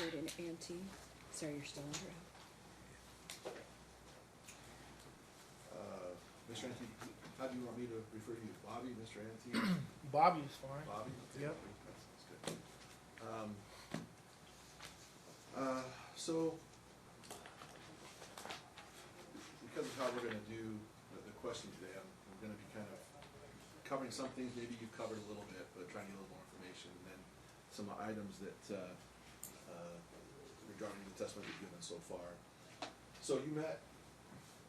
Record and Ante. Sorry, you're still under oath. Mr. Ante, how do you want me to refer to you? Bobby, Mr. Ante? Bobby is fine. Bobby? Okay, Yep. Bobby, that sounds good. So, because of how we're gonna do the question today, I'm gonna be kind of covering some things maybe you've covered a little bit, but trying to get a little more information, and then some items that, regarding the testimony you've given so far. So you met,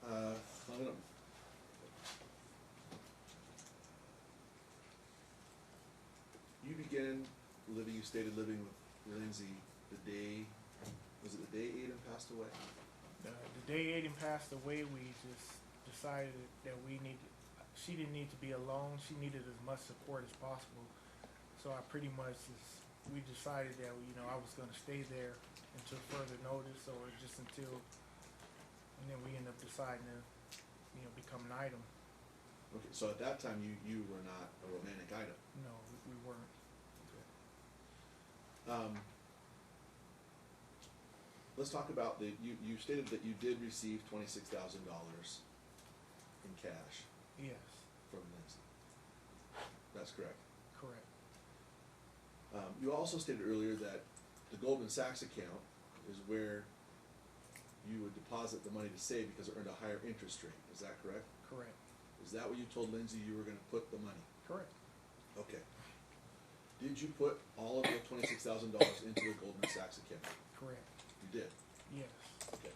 I'm gonna, you began living, you stated living with Lindsay the day, was it the day Aiden passed away? The day Aiden passed away, we just decided that she didn't need to be alone. She needed as much support as possible. So I pretty much we decided that, I was going to stay there until further notice, or just until, and then we ended up deciding to, become an item. Okay, so at that time, you were not a romantic item? No, we weren't. Okay. Let's talk about you stated that you did receive $26,000 in cash Yes, from Lindsay. That's correct? correct. You also stated earlier that the Goldman Sachs account is where you would deposit the money to save because it earned a higher interest rate. Is that correct? Correct. Is that what you told Lindsay you were going to put the money? Correct. Okay. Did you put all of the $26,000 into the Goldman Sachs account? Correct. You did? Yes. Okay.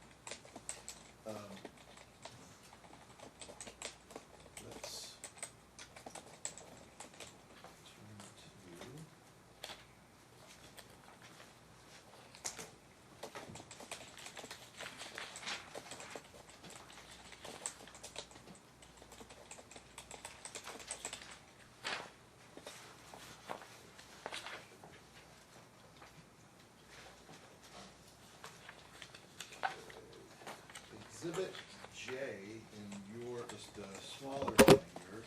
Let's turn to Exhibit J in your, just a smaller thing here.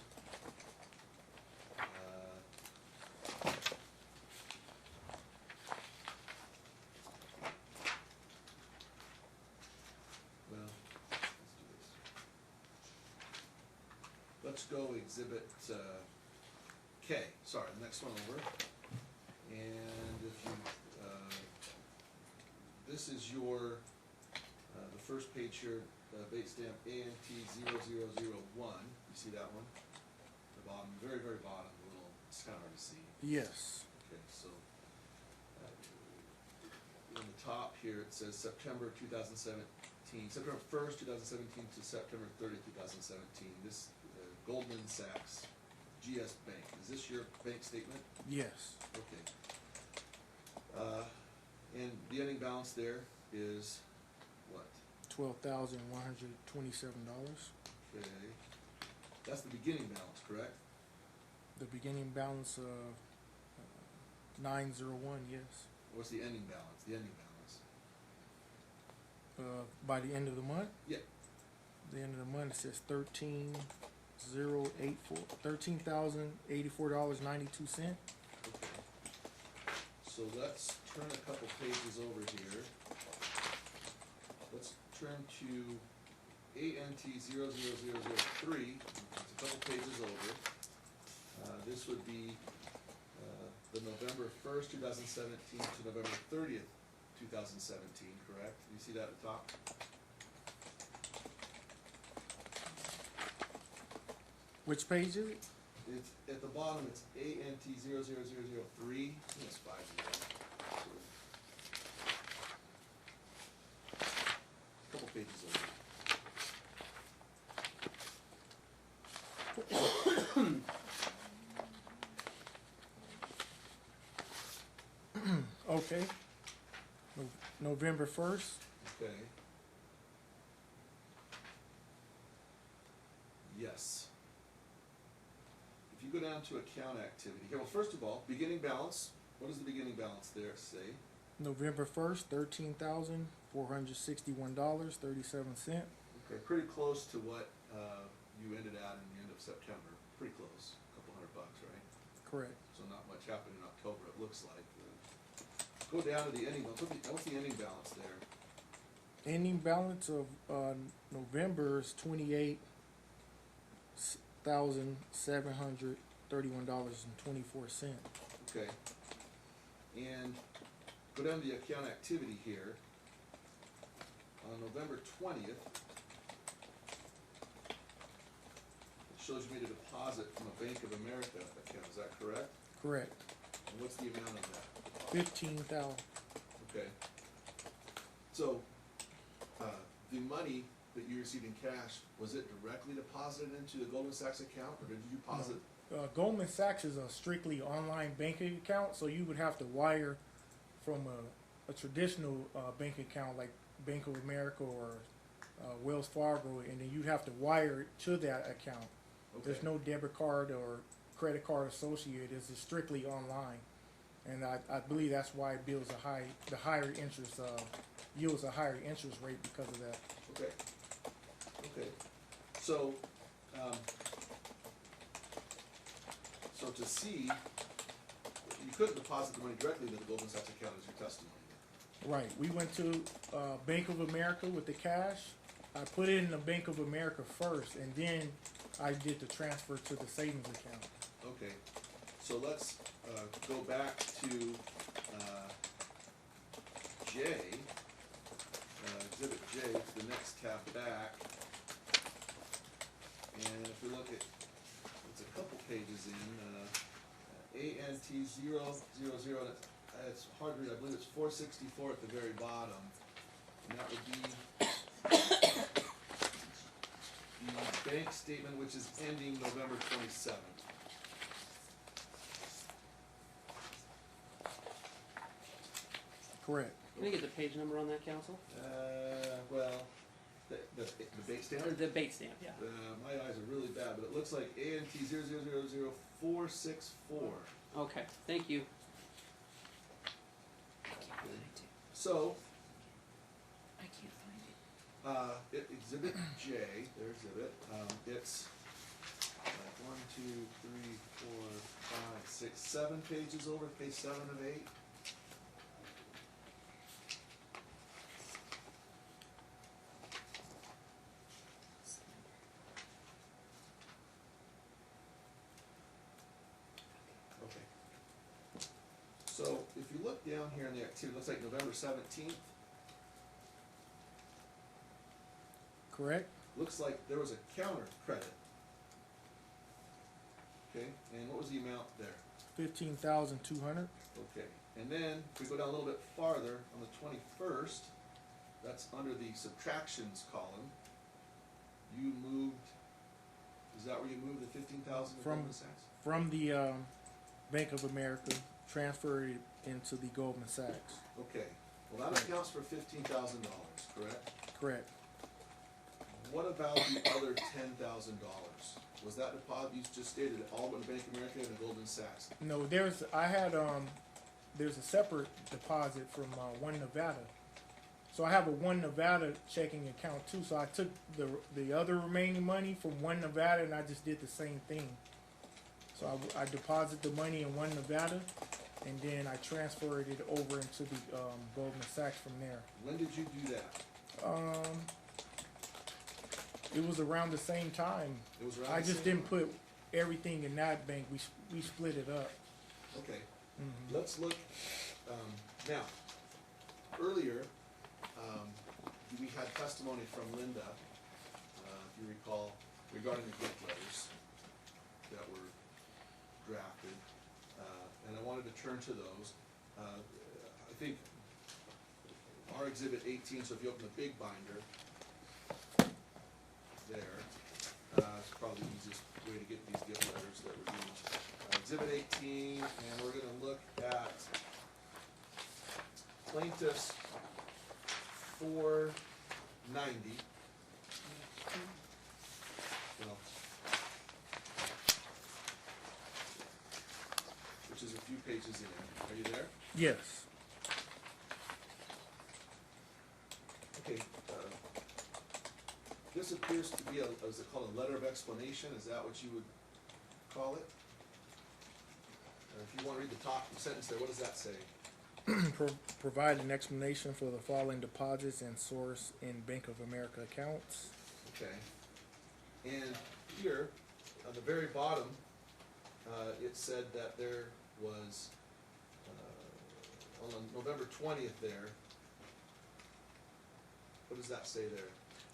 Well, let's do this. Let's go Exhibit K, sorry, the next one over. And if you, this is your, the first page here, bait stamp ANT0001. You see that one? The bottom, very, very bottom, a little, it's kind of hard to see. Yes. Okay, so in the top here it says September 2017, September 1st, 2017 to September 30th, 2017. This Goldman Sachs GS Bank. Is this your bank statement? Yes. Okay. And the ending balance there is what? $12,127. Okay. That's the beginning balance, correct? The beginning balance of 901. Yes. What's the ending balance? The ending balance. By the end of the month. Yeah. The end of the month it says $13,084.92. Okay. So let's turn a couple pages over here. Let's turn to ANT0003. It's a couple pages over. This would be the November 1st, 2017 to November 30th, 2017, correct? You see that at the top? Which page is it? It's at the bottom. It's ANT0003. It's 5 zeros. A couple pages over. Okay. November 1st. Okay. Yes. If you go down to account activity, okay, well, first of all, beginning balance. What does the beginning balance there say? November 1st, $13,461.37. Okay, pretty close to what you ended at in the end of September. Pretty close, a couple $100, right? Correct. So not much happened in October, it looks like. go down to the ending, what's the ending balance there? Ending balance of November is $28,731.24. Okay. And go down to the account activity here. On November 20th, it shows you made a deposit from a Bank of America account, is that correct? Correct. And what's the amount of that? $15,000. Okay. So, the money that you received in cash, was it directly deposited into the Goldman Sachs account, or did you deposit? Goldman Sachs is a strictly online banking account, so you would have to wire from a traditional bank account like Bank of America or Wells Fargo, and then you'd have to wire it to that account. Okay. There's no debit card or credit card associated. It's strictly online, and I believe that's why it yields a higher interest rate because of that. Okay. Okay. So, so to see, you couldn't deposit the money directly into the Goldman Sachs account as your testimony. Right. We went to Bank of America with the cash. I put it in the Bank of America first, and then I did the transfer to the savings account. Okay. So let's go back to J, Exhibit J, to the next tab back. And if we look at, it's a couple pages in, ANT 000, it's hard to read, I believe it's 464 at the very bottom. And that would be the bank statement, which is ending November 27th. Correct. Can I get the page number on that, council? Well, the bait Or stamp? the bait stamp, yeah. My eyes are really bad, but it looks like ANT 0000464. Okay, thank you. I can't find it. So, I can't find it. Exhibit J, there's exhibit, it's 1, 2, 3, 4, 5, 6, 7 pages over, page 7 of 8. Okay. So, if you look down here in the activity, it looks like November 17th. Correct. Looks like there was a counter credit. Okay, and what was the amount there? 15,200. Okay, and then if we go down a little bit farther, on the 21st, that's under the subtractions column, you moved, is that where you moved the 15,000 to From- Goldman Sachs? From the Bank of America, transferred it into the Goldman Sachs. Okay, well that accounts for $15,000, correct? Correct. What about the other $10,000? Was that deposit, you just stated it all went to Bank of America and to Goldman Sachs? No, there's a separate deposit from One Nevada. So I have a One Nevada checking account too. So I took the other remaining money from One Nevada and I just did the same thing. So I deposited the money in One Nevada and then I transferred it over into the Goldman Sachs from there. When did you do that? It was around the same time. It was around I the just same didn't put everything in that bank. We split it up. Okay, Mhm. let's look, now, earlier, we had testimony from Linda, if you recall, regarding the gift letters that were drafted, and I wanted to turn to those. I think our exhibit 18, so if you open the big binder, there, it's probably the easiest way to get these gift letters that were used. Exhibit 18, and we're gonna look at plaintiffs 490. Well, which is a few pages in. Are you there? Yes. Okay, this appears to be is it called a letter of explanation? Is that what you would call it? If you want to read the top sentence there, what does that say? Provide an explanation for the following deposits and source in Bank of America accounts. Okay. And here, on the very bottom, it said that there was, on November 20th there, what does that say there?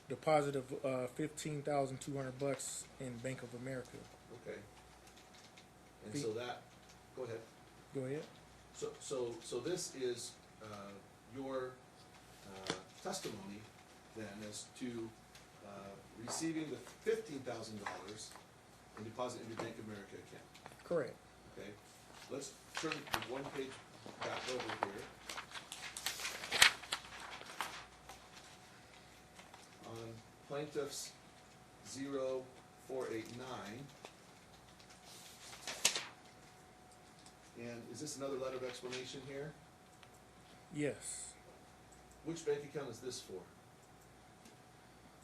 Deposit of $15,200 in Bank of America. Okay. And so that, go ahead. Go ahead. So this is your testimony then as to receiving the $15,000 in deposit in your Bank of America account. Correct. Okay, let's turn the one page back over here. On plaintiff's 0489. And is this another letter of explanation here? Yes. Which bank account is this for?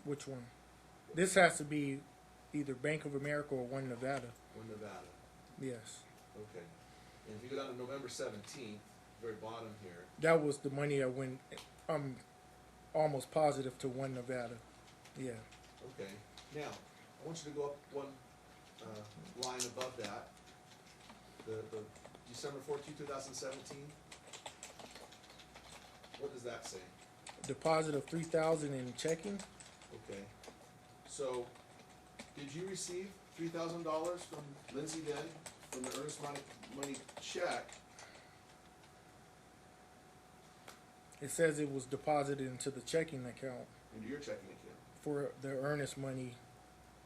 Which one? This has to be either Bank of America or One Nevada. One Nevada. Yes. Okay. And if you go down to November 17th, very bottom here. That was the money that went, I'm almost positive, to One Nevada. Yeah. Okay. Now, I want you to go up one line above that. The December 14, 2017. What does that say? Deposit of $3,000 in checking. Okay. So, did you receive $3,000 from Lindsay then, from the earnest money check? It says it was deposited into the checking account Into your checking account? for the earnest money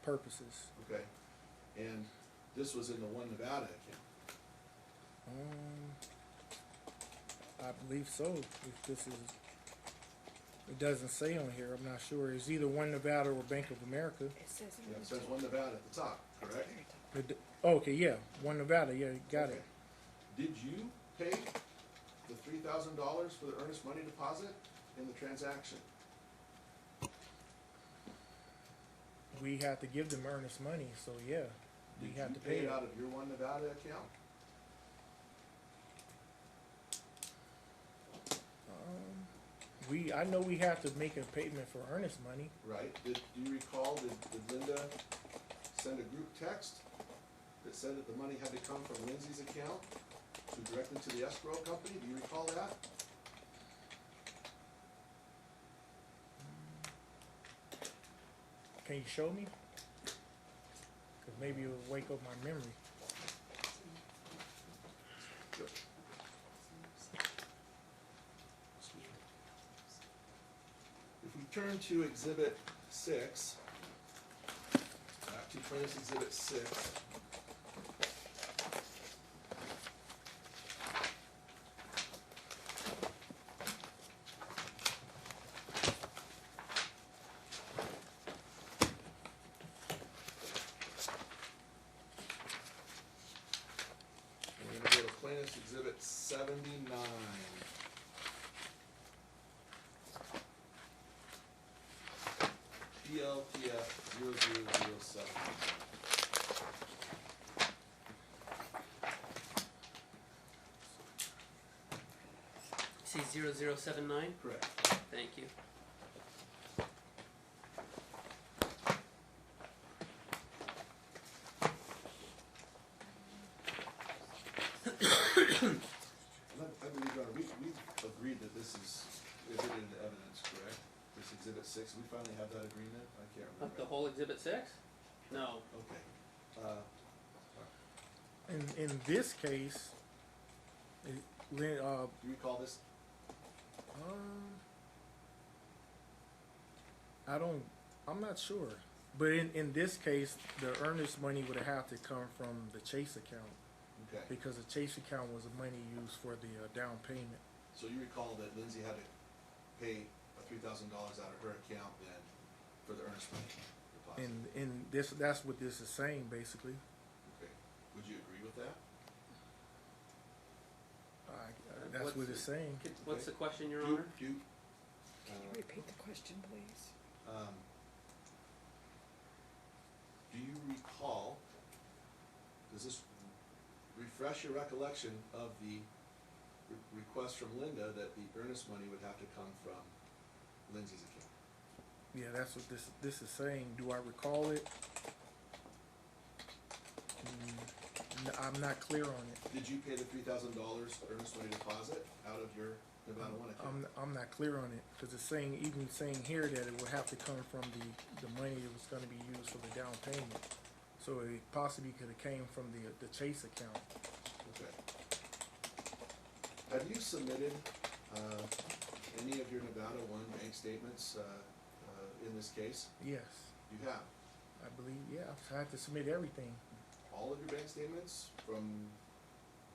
purposes. Okay. And this was in the One Nevada account? I believe so. If this is, it doesn't say on here. I'm not sure. It's either One Nevada or Bank of America. It says Yeah, it says One Nevada at the top, correct? Okay, yeah, One Nevada. Yeah, got Okay. it. Did you pay the $3,000 for the earnest money deposit in the transaction? We had to give them earnest money, so yeah, we Did had you to pay pay it it. out of your One Nevada account? I know we have to make a payment for earnest money. Right. Do you recall, did Linda send a group text that said that the money had to come from Lindsay's account to directly to the escrow company? Do you recall that? Can you show me? Cause maybe it'll wake up my memory. Yep. Excuse me. If we turn to Exhibit 6, actually plaintiff's Exhibit 6. We're gonna go to plaintiff's Exhibit 79. PLPF 0007. See 0079? Correct. Thank you. I believe, Your Honor, we've agreed that this is admitted into evidence, correct? This Exhibit 6, we finally have that agreement? I can't Of remember. the whole Exhibit 6? No. Okay. In this case, Do you recall this? I'm not sure. But in this case, the earnest money would have to come from the Chase account, Okay. because the Chase account was the money used for the down payment. So you recall that Lindsay had to pay $3,000 out of her account then for the earnest money deposit? And that's what this is saying, basically. Okay. Would you agree with that? That's what it's saying. What's the question, Your Do- Honor? Do, Can you repeat the question, please? do you recall, does this refresh your recollection of the request request from Linda that the earnest money would have to come from Lindsay's account. Yeah, that's what this is saying. Do I recall it? I'm not clear on it. Did you pay the $3,000 earnest money deposit out of your Nevada One account? I'm not clear on it, cause it's saying, even saying here that it would have to come from the money that was gonna be used for the down payment. So it possibly could've came from the Chase account. Okay. Have you submitted, any of your Nevada One bank statements, in this case? Yes, You have? I believe, yeah, I had to submit everything. All of your bank statements from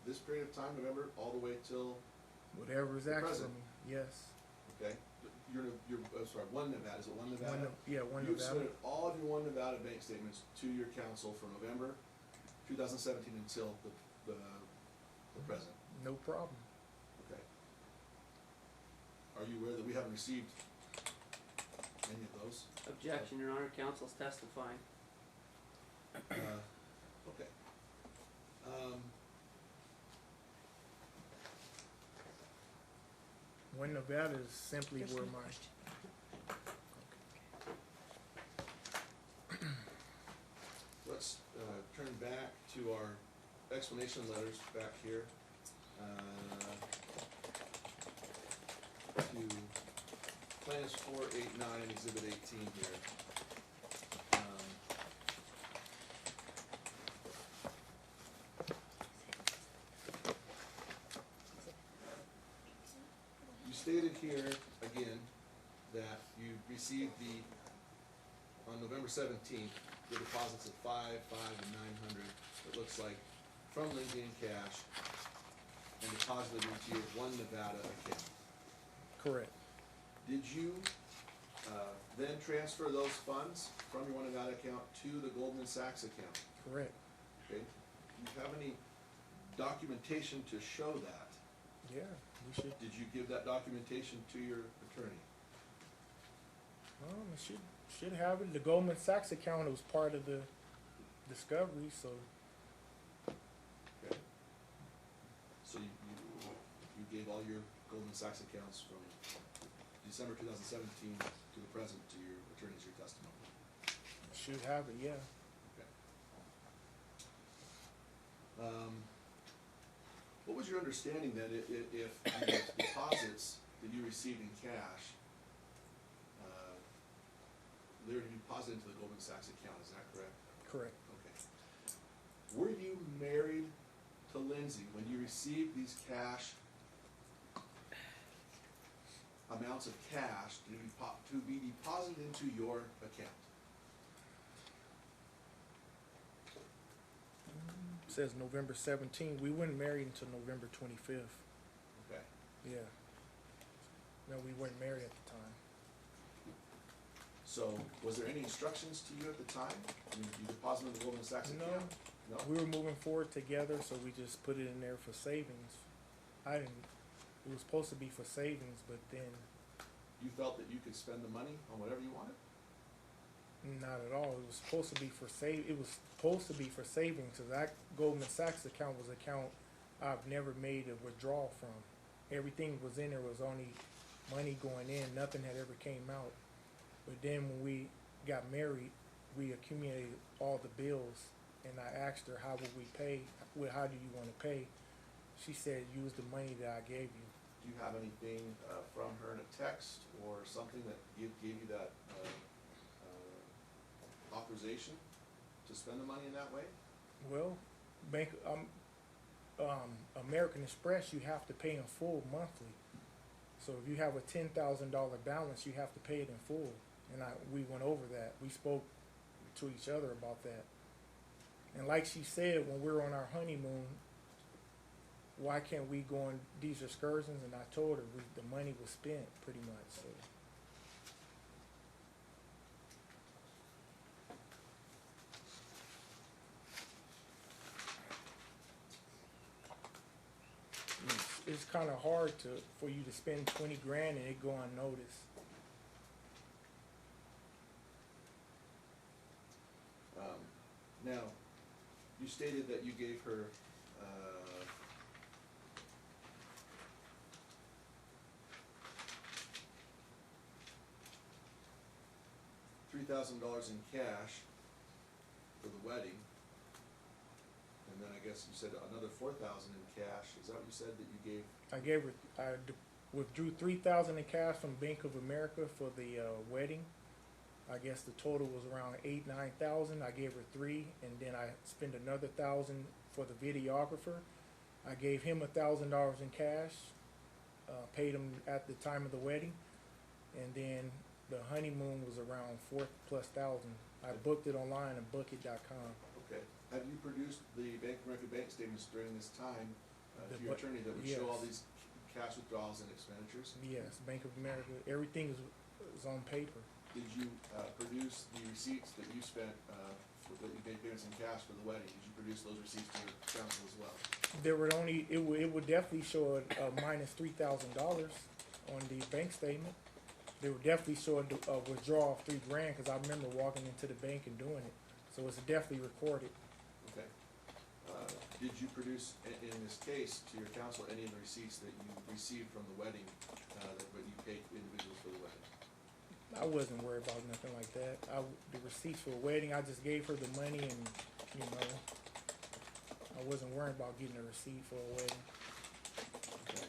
this period of time, November, all the way till, Whatever is The asked of present. me, yes. okay? I'm sorry, One Nevada, is it One Nevada? One You've Nevada. submitted all of your One Nevada bank statements to your council for November 2017 until the present, No problem. okay? Are you aware that we haven't received any of those? Objection, Your Honor, counsel's testifying. Okay. One Nevada is simply There's where no my, question. Let's turn back to our explanation letters back here. To plans 489, exhibit 18 here. You stated here, again, that you received on November 17th, the deposits of 5, and 900, it looks like, from Lindsay in cash, and deposited into your One Nevada account. correct. Did you then transfer those funds from your One Nevada account to the Goldman Sachs account? Correct. Okay. Do you have any documentation to show that? Yeah, we should, Did you give that documentation to your attorney? it should have it. The Goldman Sachs account was part of the discovery, so Okay. So you gave all your Goldman Sachs accounts from December 2017 to the present to your attorneys, your testimony? should have it, yeah. Okay. What was your understanding then if the deposits that you received in cash, they were to be deposited into the Goldman Sachs account, is that correct? Correct. Okay. Were you married to Lindsay when you received these cash, amounts of cash to be deposited into your account? It says November 17. We weren't married until November 25th. Okay. Yeah. No, we weren't married at the time. So, was there any instructions to you at the time? You deposited in the Goldman Sachs No. account? No? We were moving forward together, so we just put it in there for savings. It was supposed to be for savings, but then You felt that you could spend the money on whatever you wanted? not at all. It was supposed to be for savings, cause that Goldman Sachs account was an account I've never made a withdrawal from. Everything was in there, was only money going in, nothing had ever came out. But then when we got married, we accumulated all the bills, and I asked her, how would we pay? How do you wanna pay? She said, use the money that I gave you. Do you have anything from her in a text or something that gave you that authorization to spend the money in that way? Well, American Express, you have to pay in full monthly. So if you have a $10,000 balance, you have to pay it in full. And we went over that. We spoke to each other about that. And like she said, when we were on our honeymoon, why can't we go on these excursions? And I told her the money was spent pretty much. So. It's kind of hard for you to spend 20 grand and it go unnoticed. Now, you stated that you gave her $3,000 in cash for the wedding. And then I guess you said another 4,000 in cash. Is that what you said that you gave? I withdrew 3,000 in cash from Bank of America for the wedding. I guess the total was around 9,000. I gave her 3, and then I spent another 1,000 for the videographer. I gave him $1,000 in cash, paid him at the time of the wedding, and then the honeymoon was around 4,000+. I booked it online at Bookit.com. Okay. Have you produced the Bank of America bank statements during this time to your attorney that would yes. show all these cash withdrawals and expenditures? Yes, Bank of America. Everything is on paper. Did you produce the receipts that you spent, that you made payments in cash for the wedding? Did you produce those receipts to your counsel as well? There would only it would definitely show a minus $3,000 on the bank statement. They would definitely show a withdrawal of $3,000 because I remember walking into the bank and doing it. So it's definitely recorded. Okay. Did you produce, in this case, to your counsel, any of the receipts that you received from the wedding, that you paid individuals for the wedding? I wasn't worried about nothing like that. The receipts for a wedding, I just gave her the money, and I wasn't worried about getting a receipt for a wedding. Okay.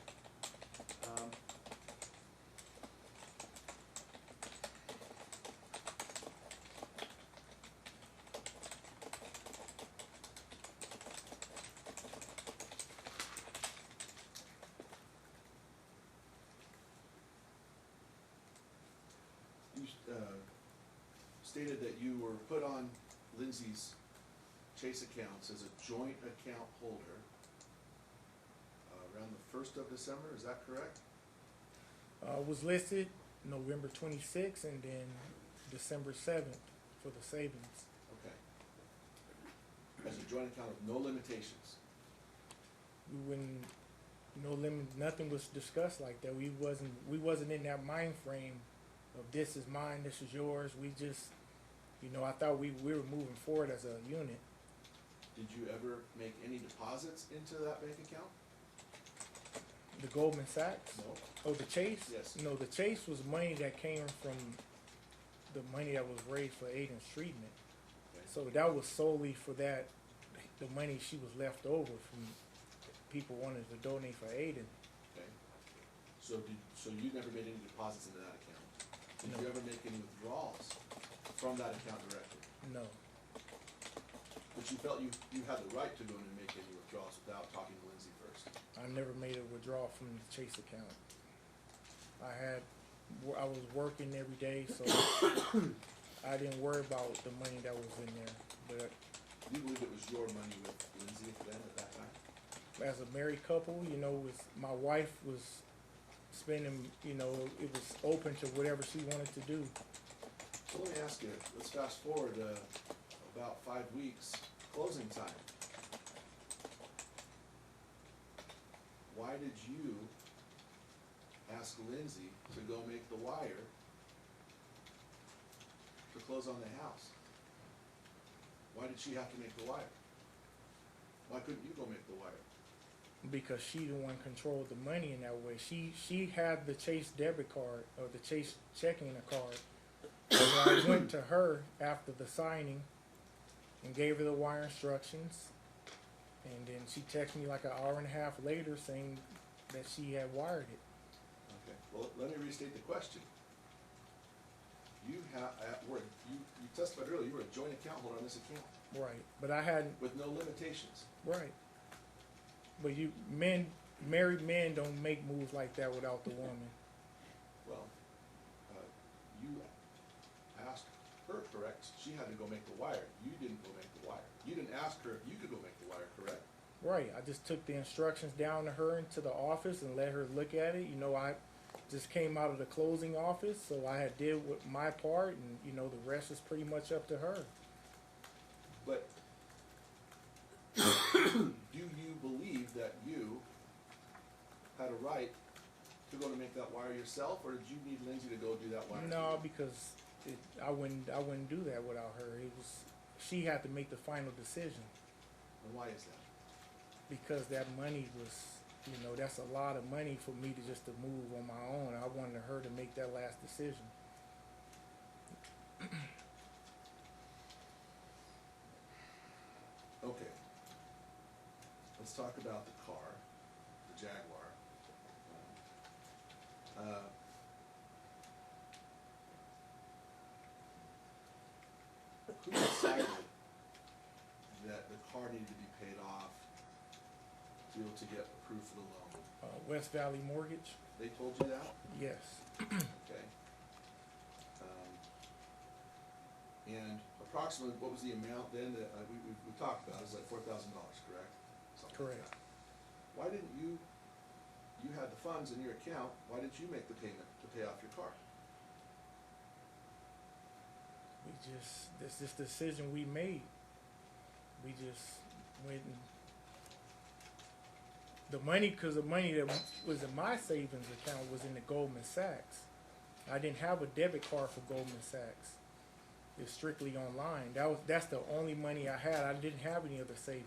You stated that you were put on Lindsay's Chase accounts as a joint account holder around the 1st of December, is that correct? Was listed November 26th and then December 7th for the savings. Okay. As a joint account with no limitations? Nothing was discussed like that. We wasn't in that mind frame of this is mine, this is yours. We just, I thought we were moving forward as a unit. Did you ever make any deposits into that bank account? The Goldman Sachs? No. Oh, the Chase? Yes. No, the Chase was money that came from the money that was raised for Aiden's treatment. Okay. So that was solely for that, the money she was left over from people wanting to donate for Aiden. Okay. So you never made any deposits into that account? Did No. you ever make any withdrawals from that account directly? No. But you felt you had the right to go in and make any withdrawals without talking to Lindsay first? I never made a withdrawal from the Chase account. I was working every day, so I didn't worry about the money that was in there. But Do you believe it was your money with Lindsay then at that time? as a married couple, my wife was spending, it was open to whatever she wanted to do. So let me ask you, let's fast forward about 5 weeks, closing time. Why did you ask Lindsay to go make the wire to close on the house? Why did she have to make the wire? Why couldn't you go make the wire? Because she the one controlled the money in that way. She had the Chase debit card or the Chase checking card. So I went to her after the signing and gave her the wire instructions. And then she texted me like an hour and a half later saying that she had wired it. Okay, well, let me restate the question. You testified earlier, you were a joint account holder on this account Right. But I hadn't, with no limitations. right. But married men don't make moves like that without the woman. Well, you asked her, correct? She had to go make the wire. You didn't go make the wire. You didn't ask her if you could go make the wire, correct? Right. I just took the instructions down to her into the office and let her look at it. I just came out of the closing office, so I had did with my part, and the rest is pretty much up to her. But do you believe that you had a right to go to make that wire yourself, or did you need Lindsay to go do that wire? No, because I wouldn't do that without her. She had to make the final decision And why is that? because that money was, that's a lot of money for me to move on my own. I wanted her to make that last decision. talk about the car, the Jaguar. Who decided that the car needed to be paid off to be able to get approved for the loan? West Valley Mortgage, They told you that? yes. Okay. And approximately, what was the amount then that, we talked about, it was like $4,000, correct? Something like Correct. that. Why didn't you had the funds in your account, why didn't you make the payment to pay off your car? This decision we made. We just went and, cause the money that was in my savings account was in the Goldman Sachs. I didn't have a debit card for Goldman Sachs. It's strictly online. That's the only money I had. I didn't have any other savings.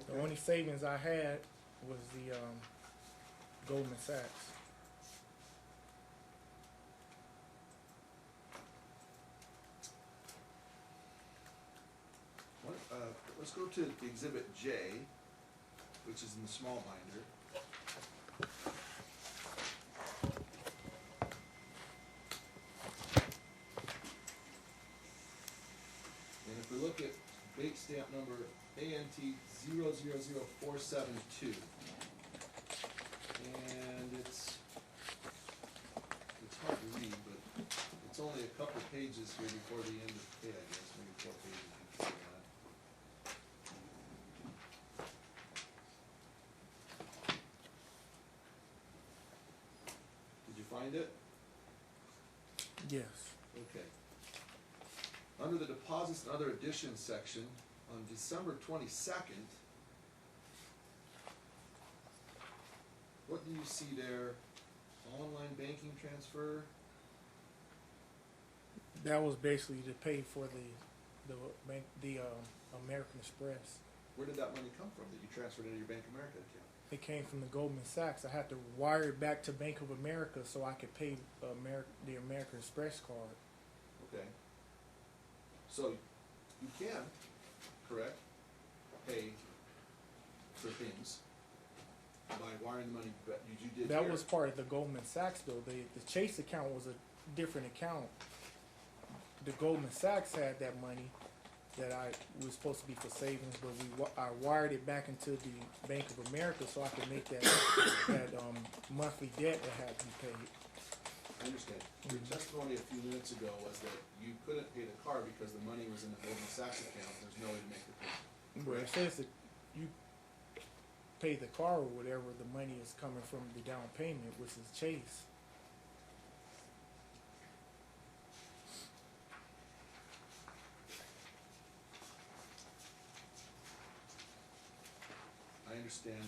The Okay. only savings I had was the Goldman Sachs. Let's go to Exhibit J, which is in the small binder. And if we look at bait stamp number ANT 000472, and it's hard to read, but it's only a couple pages here before the end of the pay, I guess, maybe 4 pages. You can see that. Did you find it? Yes. Okay. Under the deposits and other additions section, on December 22nd, what do you see there? Online banking transfer? That was basically to pay for the bank, the American Express. Where did that money come from that you transferred into your Bank of America account? It came from the Goldman Sachs. I had to wire it back to Bank of America so I could pay the American Express card. Okay. So you can, correct, pay for things by wiring the money, but you did That here. was part of the Goldman Sachs bill. The Chase account was a different account. The Goldman Sachs had that money that I was supposed to be for savings, but I wired it back into the Bank of America so I could make that monthly debt that had to be paid. I understand. Your testimony a few minutes ago was that you couldn't pay the car because the money was in the Goldman Sachs account. There's no way to make the payment. Where it says that you pay the car or whatever, the money is coming from the down payment, which is Chase. I understand.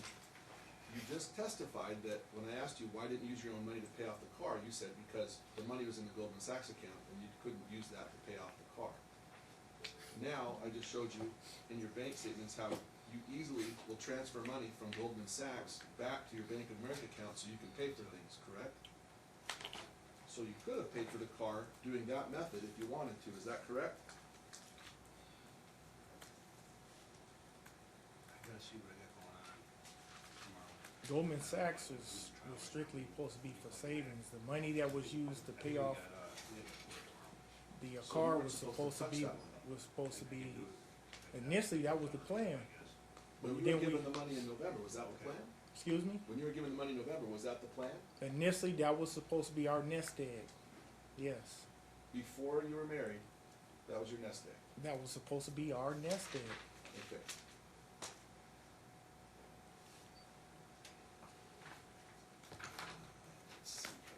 You just testified that when I asked you why didn't you use your own money to pay off the car, you said because the money was in the Goldman Sachs account and you couldn't use that to pay off the car. Now, I just showed you in your bank statements how you easily will transfer money from Goldman Sachs back to your Bank of America account so you can pay for things, correct? So you could have paid for the car doing that method if you wanted to, is that correct? I gotta see what I got going on tomorrow. Goldman Sachs was strictly supposed to be for savings. The money that was used to pay off the So car you weren't was supposed to touch be that one. initially that was the plan. When you Then were given the money in November, was that the plan? Excuse me? When you were given the money in November, was that the plan? Initially that was supposed to be our nest egg. Yes. Before you were married, that was your nest egg. That was supposed to be our nest egg. Okay. Let's see here.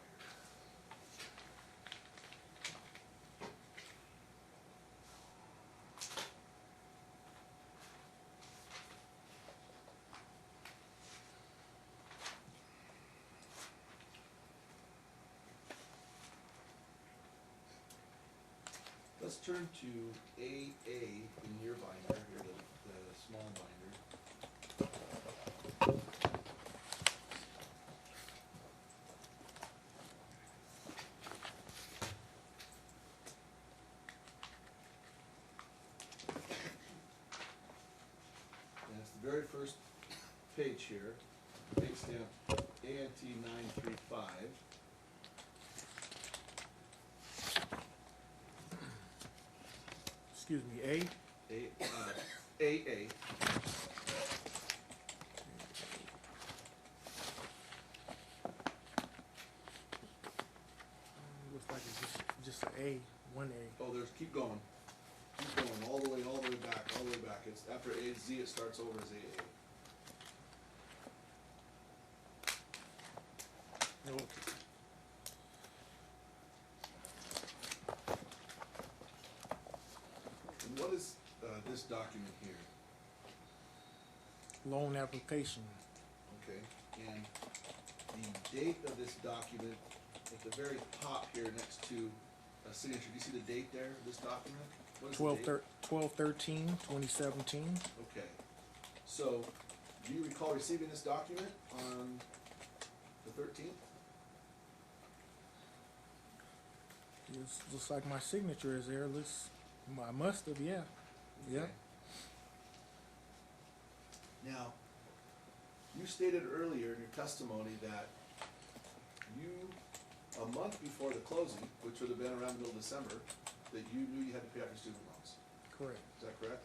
Let's turn to AA in your binder here, the small binder. And it's the very first page here, date stamp ANT 935. Excuse me, A? AA. Looks like it's just an A, one A. Oh, there's, keep going, all the way back, It's after A, Z, it starts over as AA. Okay. And what is this document here? Loan application. Okay, and the date of this document at the very top here next to a signature, do you see the date there, of this document? What is the date? 12/13/2017. Okay, so do you recall receiving this document on the 13th? It's looks like my signature is there. I must have, yeah. Yeah. Okay. Now, you stated earlier in your testimony that you, a month before the closing, which would have been around the middle of December, that you knew you had to pay off your student loans. Correct. Is that correct?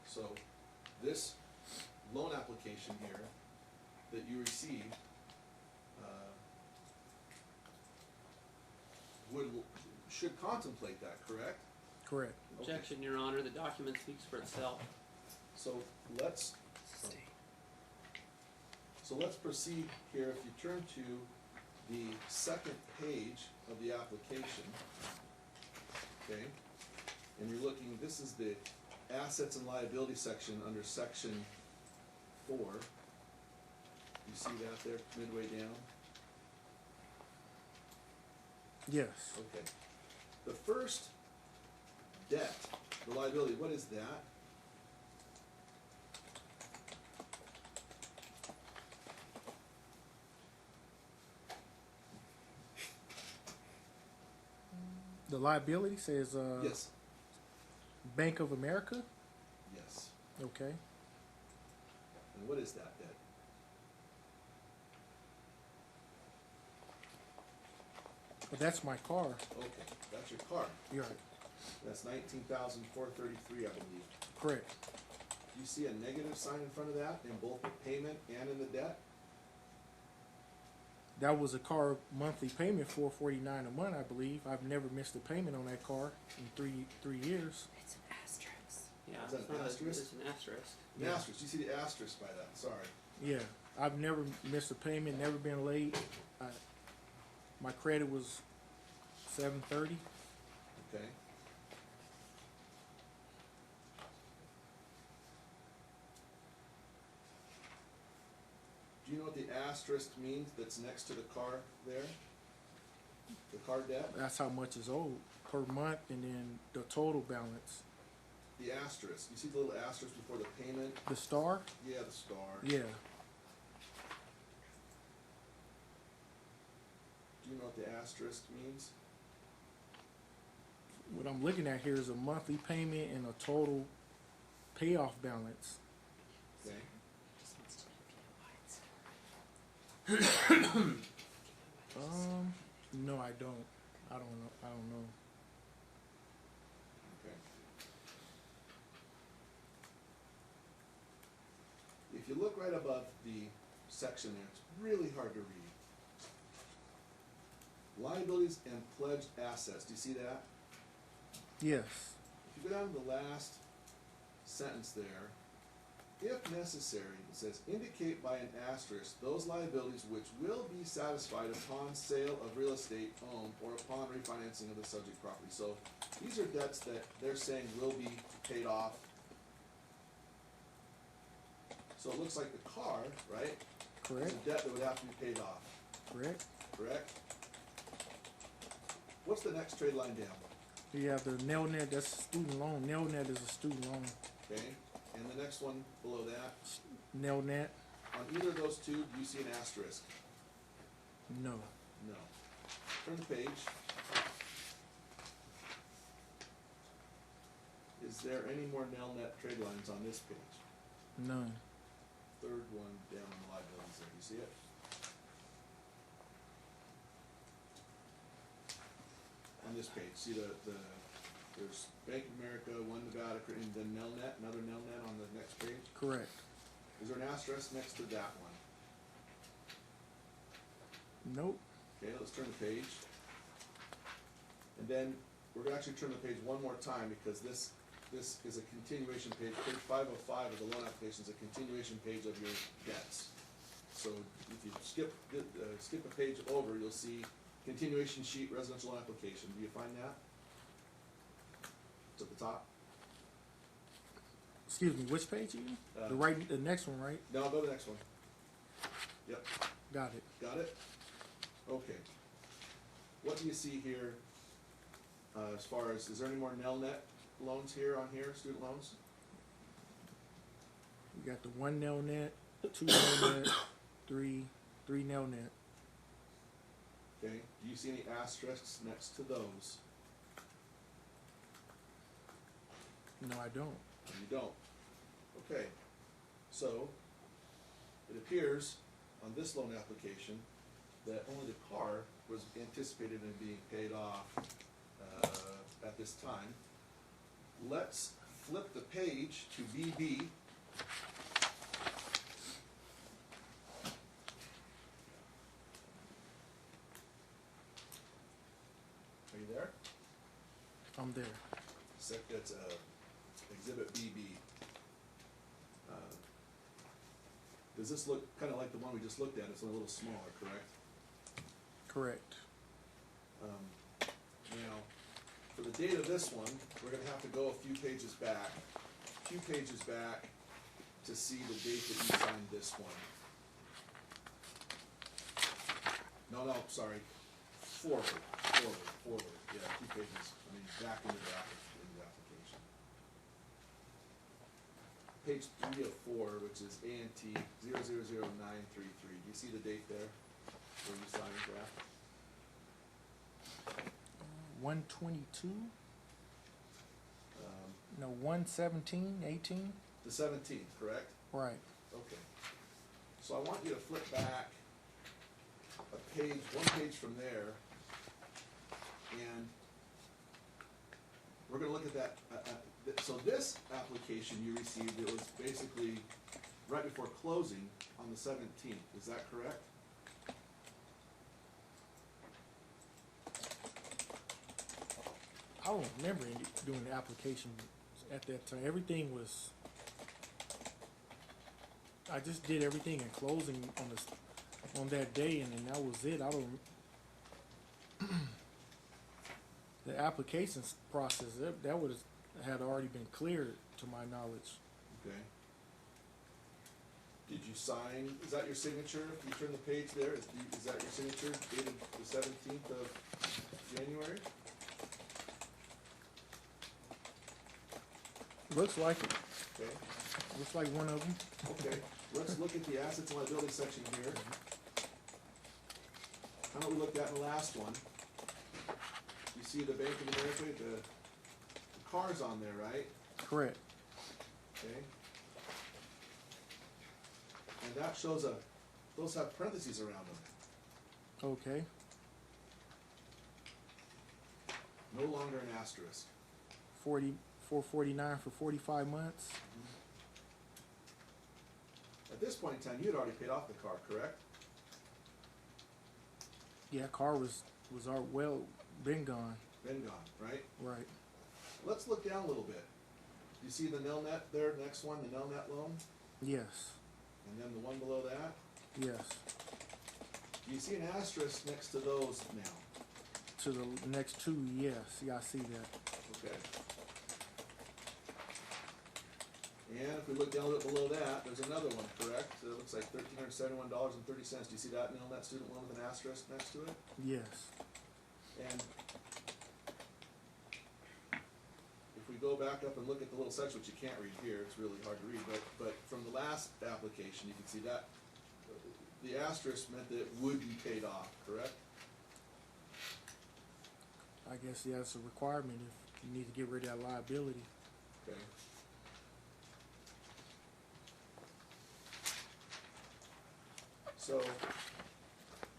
So, this loan application here that you received, should contemplate that, correct? Correct. Okay. Objection, Your Honor, the document speaks for itself. So let's proceed here. If you turn to the second page of the application, okay, and you're looking, this is the assets and liability section under section 4. You see that there midway down? Yes. Okay. The first debt, the liability, what is that? The liability says Yes. Bank of America. Yes. Okay. And what is that debt? Well, that's my car. Okay, that's your car. You're right. That's $19,433, I believe. Correct. Do you see a negative sign in front of that in both the payment and in the debt? That was a car monthly payment, $449 a month, I believe. I've never missed a payment on that car in three years. It's an asterisk. Yeah, Is that it's an not asterisk? it's an asterisk. An Yeah. asterisk, you see the asterisk by that, sorry. Yeah, I've never missed a payment, never been late. My credit was 730. Okay. Do you know what the asterisk means that's next to the car there? The car debt? That's how much is owed per month, and then the total balance. The asterisk, you see the little asterisk before the payment? The star? Yeah, the star. Yeah. Do you know what the asterisk means? What I'm looking at here is a monthly payment and a total payoff balance. Okay. Just wants to know if you know why it's. No, I don't. I don't know. Okay. If you look right above the section there, it's really hard to read. Liabilities and pledged assets, do you see that? Yes. If you go down to the last sentence there, if necessary, it says indicate by an asterisk those liabilities which will be satisfied upon sale of real estate owned or upon refinancing of the subject property. So these are debts that they're saying will be paid off. So it looks like the car, right? Correct. Is a debt that would have to be paid off, Correct. correct? What's the next trade line down? You have the Nelnet, that's a student loan. Nelnet is a student loan. Okay, and the next one below that, Nelnet, on either of those two, do you see an asterisk? no. No. Turn the page. Is there any more Nelnet trade lines on this page? None. third one down on the liabilities there, you see it? On this page, see there's Bank of America, One Nevada, and then Nelnet, another Nelnet on the next page. Correct. Is there an asterisk next to that one? Nope. Okay, let's turn the page. And then we're gonna actually turn the page one more time because this is a continuation page. Page 505 of the loan application is a continuation page of your debts. So if you skip a page over, you'll see continuation sheet, residential loan application. Do you find that? It's at the top. Excuse me, which page again? The next one, right? No, go to the next one. Yep, Got it. got it? Okay. What do you see here, as far as, is there any more Nelnet loans here on here, student loans? We got the one Nelnet, two Nelnet, three Nelnet. Okay, do you see any asterisks next to those? No, I don't. You don't. Okay, so it appears on this loan application that only the car was anticipated in being paid off at this time. Let's flip the page to BB. Are you there? I'm there. That's Exhibit BB. Does this look kind of like the one we just looked at? It's a little smaller, correct? Correct. Now, for the date of this one, we're gonna have to go a few pages back to see the date that you signed this one. No, sorry, forward, yeah, 2 pages, back into the application. Page 3 of 4, which is A&T 000933, do you see the date there, where you signed that? 122? No, 117, 18? The 17th, correct? Right. Okay. So I want you to flip back one page from there, and we're gonna look at that. So this application you received, it was basically right before closing on the 17th, is that correct? I don't remember doing the application at that time. Everything was, I just did everything in closing on that day, and then that was it. I don't. The application process that would had already been cleared to my knowledge. Okay. Did you sign? Is that your signature? If you turn the page there, is that your signature dated the 17th of January? Looks like it. Okay. Looks like one of them. Okay. Let's look at the assets and liabilities section here. How about we looked at in the last one? You see the Bank of America, the car's on there, right? Correct. Okay. And that shows those have parentheses around them. Okay. No longer an asterisk. 449 for 45 months. At this point in time, you had already paid off the car, correct? Yeah, car was been gone. Been gone, right? Right. Let's look down a little bit. You see the Nelnet there, next one, the Nelnet loan? Yes. And then the one below that? Yes. Do you see an asterisk next to those now? To the next two, yes. Yeah, I see that. Okay. And if we look down a little bit below that, there's another one, correct? It looks like $1,371.30. Do you see that Nelnet student loan with an asterisk next to it? Yes. And if we go back up and look at the little section, which you can't read here, it's really hard to read, but from the last application, you can see that the asterisk meant that it would be paid off, correct? I guess yeah, it's a requirement if you need to get rid of that liability. Okay. So,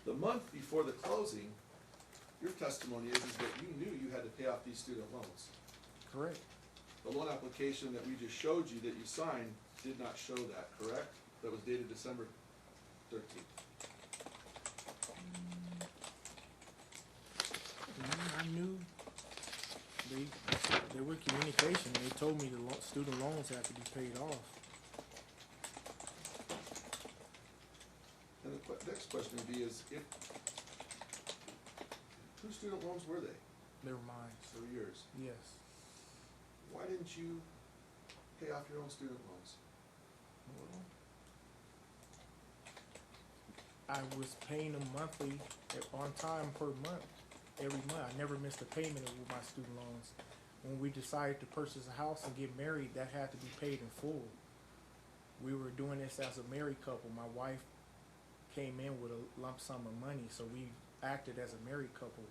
the month before the closing, your testimony is that you knew you had to pay off these student loans. Correct. The loan application that we just showed you that you signed did not show that, correct? That was dated December 13th. I knew they were communication. They told me the student loans had to be paid off. And the next question would be is if, whose student loans were they? Never mind. They were yours. Yes. Why didn't you pay off your own student loans? Well, I was paying them monthly, on time per month, every month. I never missed a payment with my student loans. When we decided to purchase a house and get married, that had to be paid in full. We were doing this as a married couple. My wife came in with a lump sum of money, so we acted as a married couple,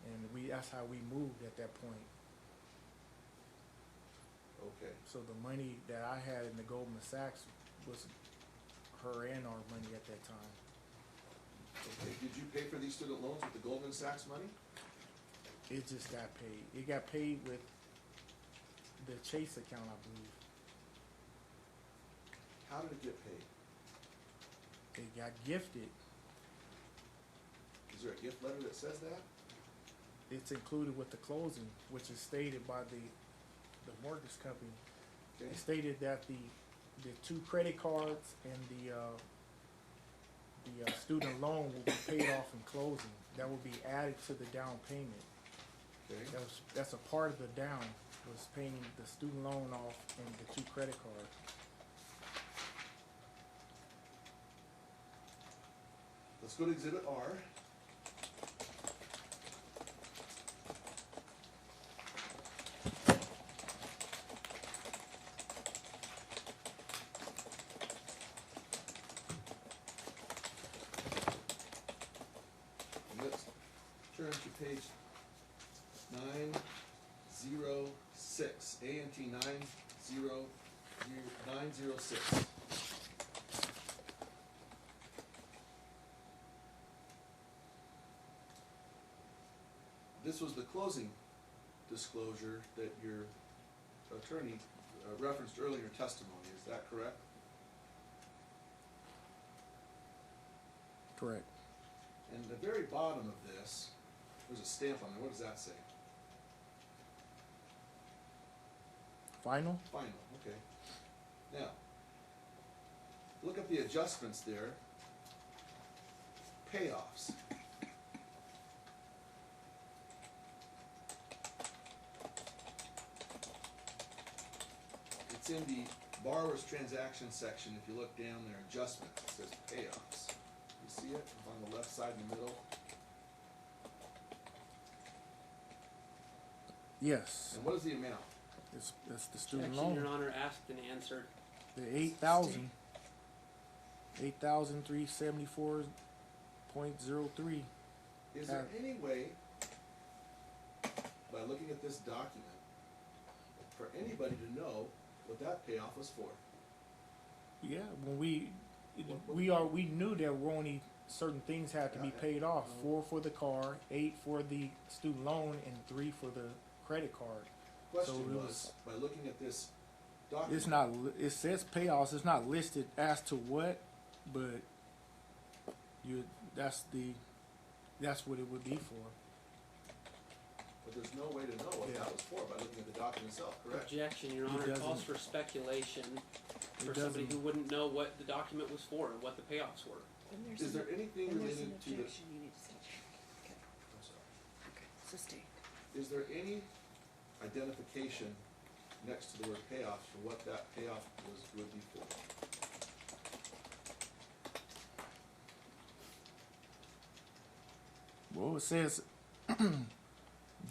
and that's how we moved at that point. Okay. So the money that I had in the Goldman Sachs was her and our money at that time. Okay. Did you pay for these student loans with the Goldman Sachs money? It just got paid. It got paid with the Chase account, I believe. How did it get paid? It got gifted. Is there a gift letter that says that? It's included with the closing, which is stated by the mortgage company. Okay. It stated that the 2 credit cards and the student loan will be paid off in closing. That will be added to the down payment. Okay. That's a part of the down, was paying the student loan off and the 2 credit cards. Let's go to Exhibit R. Let's turn to page 906, ANT 906. This was the closing disclosure that your attorney referenced earlier in your testimony, is that correct? Correct. And the very bottom of this, there's a stamp on there, what does that say? Final? Final, okay. Now, look at the adjustments there. Payoffs. It's in the borrower's transaction section. If you look down there, adjustments, it says payoffs. You see it on the left side in the middle? Yes. And what is the amount? That's the student Objection, Your loan. Honor, asked and answered. The 8,374.03. Is there any way, by looking at this document, for anybody to know what that payoff was for? Yeah, when we knew that only certain things had to be paid off. 4 for the car, 8 for the student loan, and 3 for the credit card. Question So it was, by looking at this document. It's not. It says payoffs. It's not listed as to what, but that's what it would be for. But there's no way to know what that was for by looking at the document itself, correct? Objection, Your It Honor, doesn't- calls for speculation for It somebody doesn't. who wouldn't know what the document was for and what the payoffs were. When there's Is an- there anything when there's an related to the, objection, you need to say, okay, I'm sorry. okay, sustained. Is there any identification next to the word payoffs for what that payoff would be for? Well, it says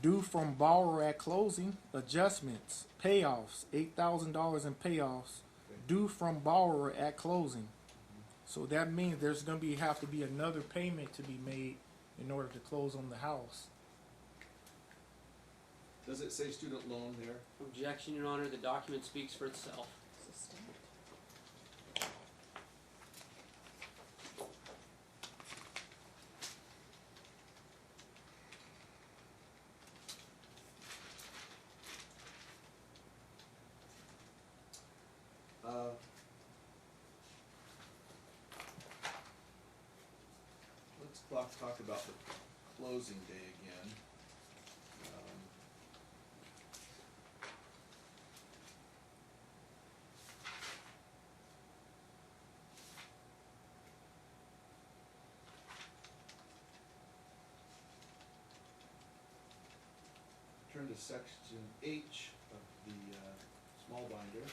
due from borrower at closing, adjustments, payoffs, $8,000 in payoffs, Okay. due from borrower at closing. So that means there's going to have to be another payment to be made in order to close on the house. Does it say student loan there? Objection, Your Honor, the document speaks for itself. Sustained. talk about the closing day again. Turn to section H of the small binder.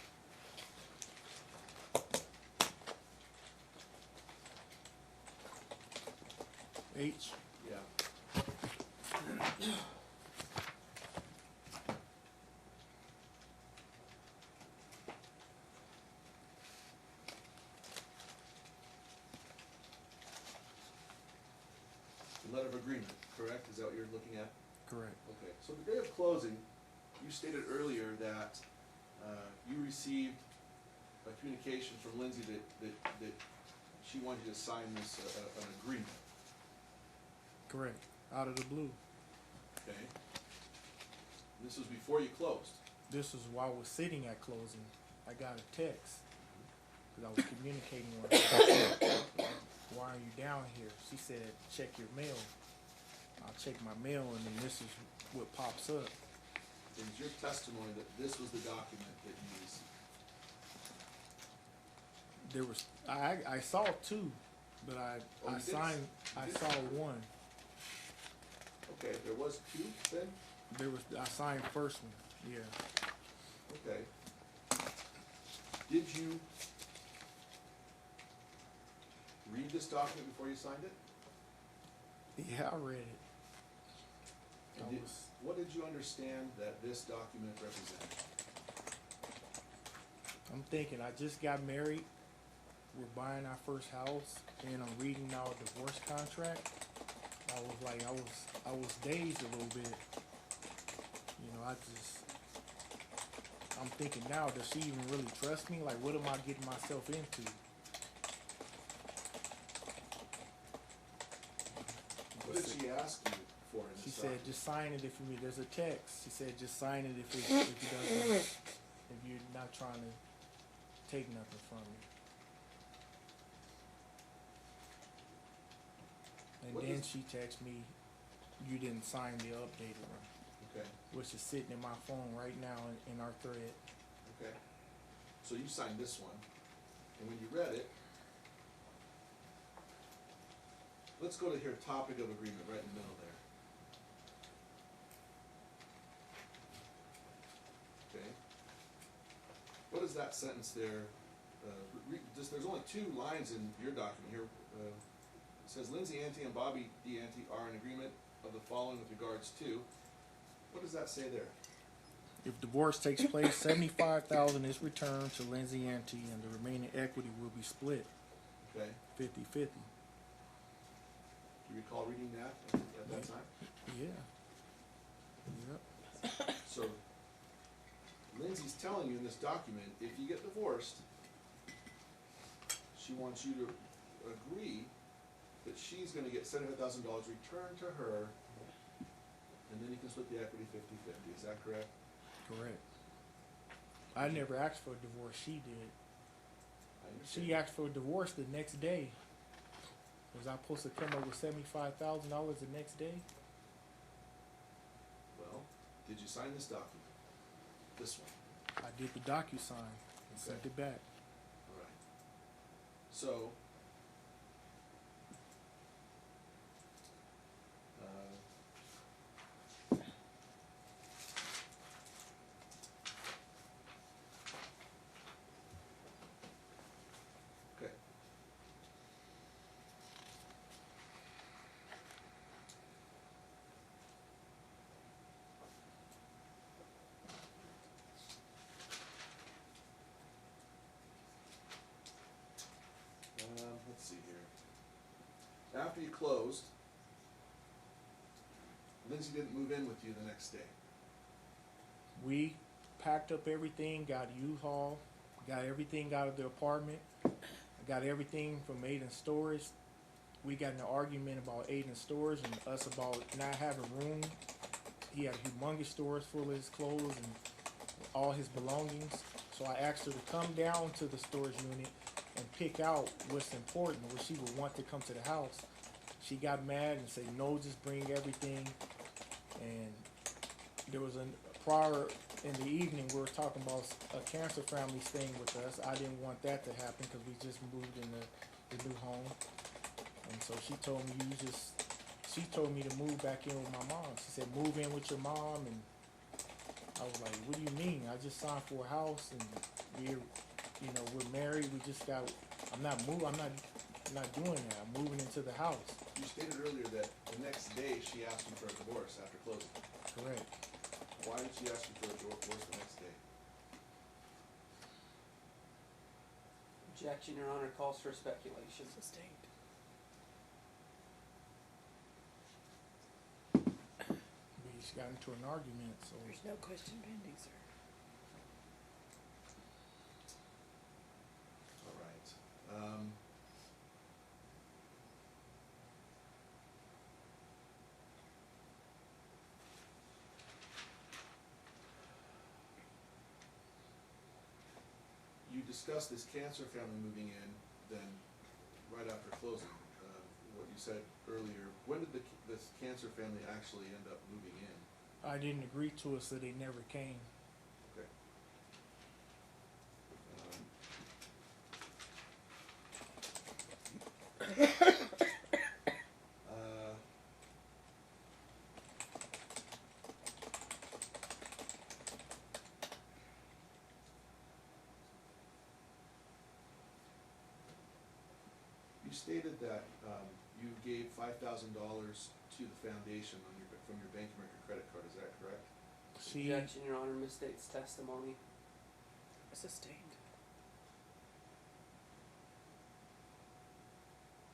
H. Yeah. The letter of agreement, correct? Is that what you're looking at? Correct. Okay, so the day of closing, you stated earlier that you received a communication from Lindsay that she wanted you to sign this, an agreement, Correct. Out of the blue. okay? This was before you closed. This is while I was sitting at closing. I got a text because I was communicating with her. Why are you down here? She said, check your mail. I'll check my mail, and then this is what pops up. It was your testimony that this was the document that you received. There was I saw two, but Oh, I you did? signed. You I did? saw one. Okay, there was two then? There was I signed first one. Yeah. Okay. Did you read this document before you signed it? Yeah, I read it. And what did you understand that this document represented? I'm thinking I just got married. We're buying our first house, and I'm reading now a divorce contract. I was like, I was dazed a little bit. You know, I'm thinking now, does she even really trust me? Like, what am I getting myself into? What did she ask you for in She this said, document? just sign it if you need. There's a text. She said, just sign it if you're not trying to take nothing from me. And What then is- she texted me, you didn't sign the updated one, Okay, which is sitting in my phone right now in our thread. okay. So you signed this one, and when you read it, let's go to here, topic of agreement, right in the middle there. Okay. What is that sentence there? There's only two lines in your document here. It says Lindsay Ante and Bobby D. Ante are in agreement of the following with regards to. What does that say there? If divorce takes place, $75,000 is returned to Lindsay Ante, and the remaining equity will be split Okay. 50-50. Do you recall reading that at that time? Yeah. Yep. So Lindsay's telling you in this document, if you get divorced, she wants you to agree that she's gonna get $75,000 returned to her, and then you can split the equity 50-50. Is that correct? Correct. I never asked for a divorce. She did. I understand. She asked for a divorce the next day. Was I supposed to come up with $75,000 the next day? Well, did you sign this document? This one? I did the DocuSign and sent Okay. it back. All right. So, okay. Let's see here. After you closed, Lindsay didn't move in with you the next day. We packed up everything, got a U-Haul, got everything out of the apartment. I got everything from Aiden's storage. We got in an argument about Aiden's storage and us about not having room. He had a humongous storage full of his clothes and all his belongings. So I asked her to come down to the storage unit and pick out what's important, what she would want to come to the house. she got mad and said, no, just bring everything. And there was a prior in the evening, we were talking about a cancer family staying with us. I didn't want that to happen because we just moved in the new home. And so she told me, she told me to move back in with my mom. She said, move in with your mom. And I was like, what do you mean? I just signed for a house and we're married. We just got, I'm not doing that. I'm moving into the house. You stated earlier that the next day she asked you for a divorce after closing. Correct. Why did she ask you for a divorce the next day? Objection, Your Honor, calls for speculation. Sustained. We just got into an argument, so There's no question pending, sir. All right. You discussed this cancer family moving in, then right after closing. What you said earlier. When did this cancer family actually end up moving in? I didn't agree to it, so they never came. Okay. You stated that you gave $5,000 to the foundation from your Bank of America credit card. Is that correct? She, Objection, Your Honor, misstates testimony. Sustained.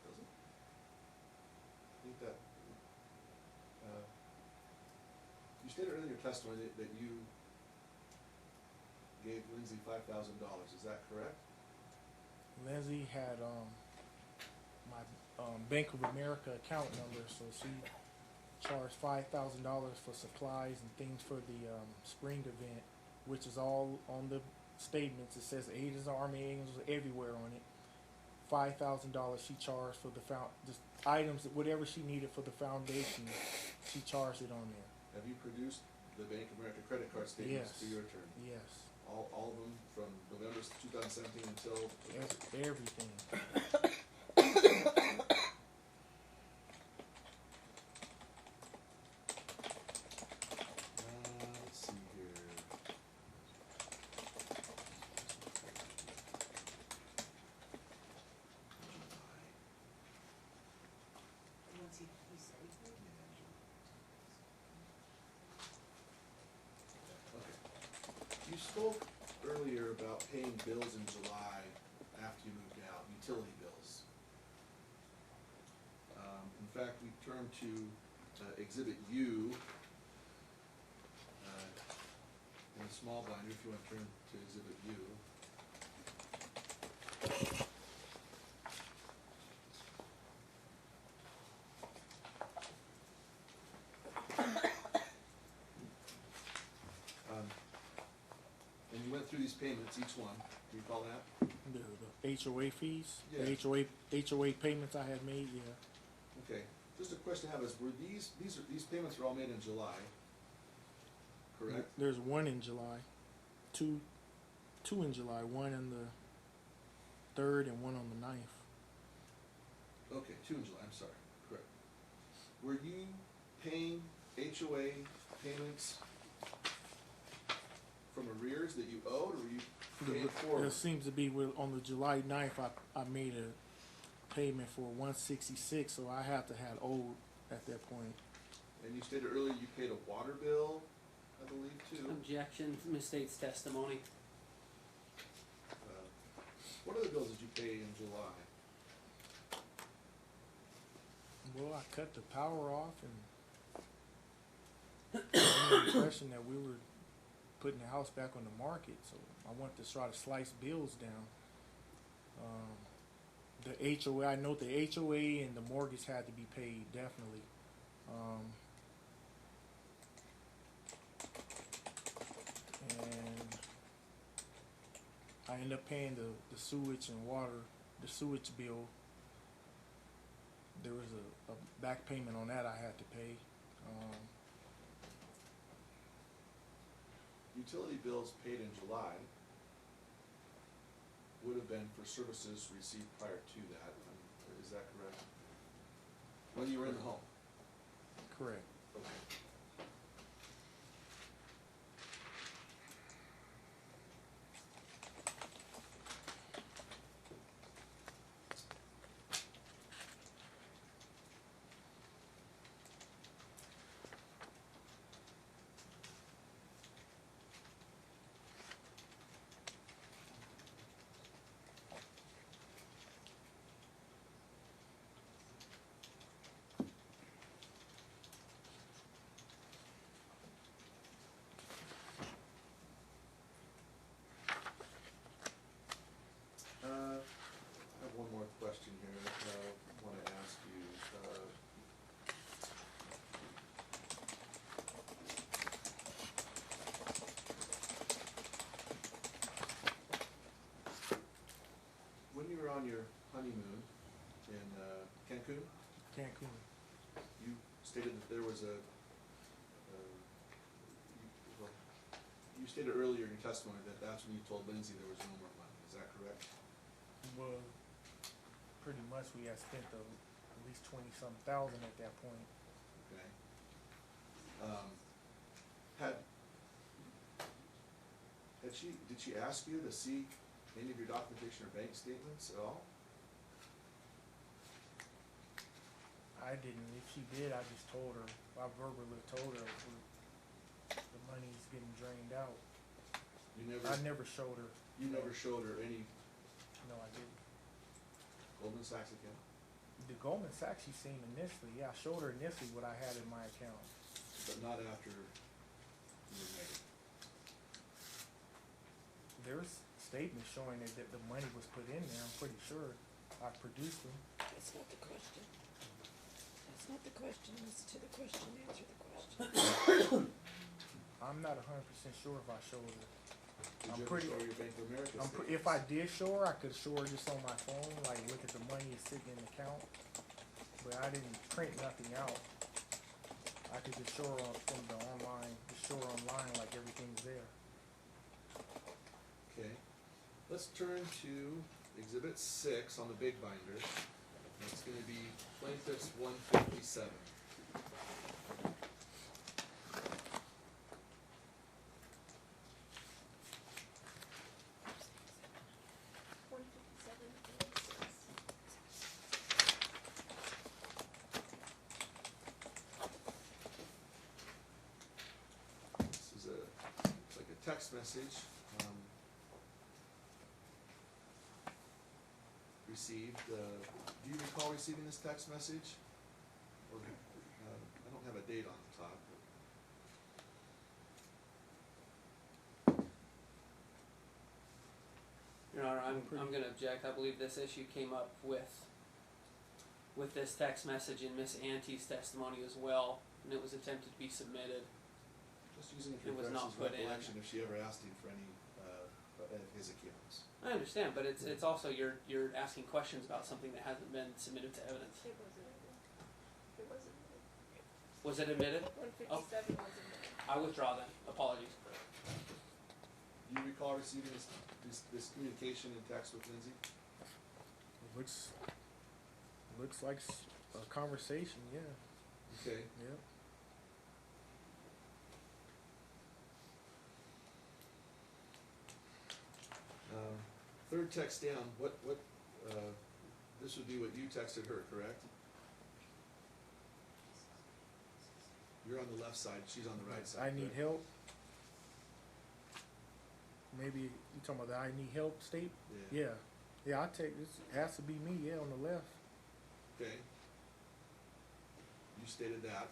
Does it? I think that you stated earlier in your testimony that you gave Lindsay $5,000. Is that correct? Lindsay had my Bank of America account number, so she charged $5,000 for supplies and things for the spring event, which is all on the statements. It says Agents of Army Angels everywhere on it. $5,000 she charged for the just items, whatever she needed for the foundation, she charged it on there. Have you produced the Bank of America credit card statements Yes. to your attorney? Yes, All of them from November 2017 until? everything. Let's see here. Okay. You spoke earlier about paying bills in July after you moved out, utility bills. In fact, we turn to Exhibit U in the small binder, if you want to turn to Exhibit U. And you went through these payments, each one. Do you recall that? The HOA fees, Yeah. the HOA payments I had made, yeah. Okay. Just a question I have is, were these payments were all made in July, correct? There's one in July, two in July, one on the 3rd and one on the 9th. Okay, 2 in July, I'm sorry, correct. Were you paying HOA payments from arrears that you owed, or were you paying forward? It seems to be on the July 9th, I made a payment for 166, so I have to have owed at that point. And you stated earlier you paid a water bill, I believe, too. Objection, misstates testimony. What other bills did you pay in July? Well, I cut the power off and I had the impression that we were putting the house back on the market, so I wanted to try to slice bills down. The HOA, I know the HOA and the mortgage had to be paid, definitely. And I ended up paying the sewage and water, the sewage bill. there was a back payment on that I had to pay. Utility bills paid in July would have been for services received prior to that, is that correct? When you were in the home? Correct. Okay. I have one more question here I want to ask you. When you were on your honeymoon in Cancun, Cancun. you stated that there was you stated earlier in your testimony that that's when you told Lindsay there was no more money. Is that correct? Well, pretty much we had spent at least 20-some thousand at that point. Okay. Did she ask you to see any of your documentation or bank statements at all? I didn't. If she did, I just told her. I verbally told her the money's getting drained out. I never showed her. You never showed her any No, I didn't. Goldman Sachs account? The Goldman Sachs she seen initially. Yeah, I showed her initially what I had in my account. But not after you were married? There's statements showing that the money was put in there. I'm pretty sure. I produced them. That's not the question. That's not the question. Listen to the question, answer the question. I'm not 100% sure if I showed her. Did you ever show her your Bank of America statements? If I did show her, I could show her just on my phone, like look at the money is sitting in the account. But I didn't print nothing out. I could just show her from the online, just show her online like everything's there. Okay. Let's turn to Exhibit 6 on the big binder. It's going to be Plaintiff's 157. This is it's like a text message received. Do you recall receiving this text message? Or I don't have a date on the top. Your Honor, I'm gonna object. I believe this issue came up with this text message in Miss Auntie's testimony as well, and it was attempted to be submitted. Just using it It for was not Brex's put in. recollection if she ever asked him for any of his accounts. I understand, but it's also you're asking questions about something that hasn't been submitted to evidence. It wasn't admitted. It wasn't admitted. Was it admitted? 157 was admitted. I withdraw then. Apologies. Do you recall receiving this communication in text with Lindsay? Looks like a conversation, yeah. Okay. Yep. Third text down, this would be what you texted her, correct? You're on the left side, she's on the right side. I need correct? help. Maybe you talking about the I need help state? Yeah. Yeah, I take this. It has to be me, yeah, on the left. Okay. You stated that.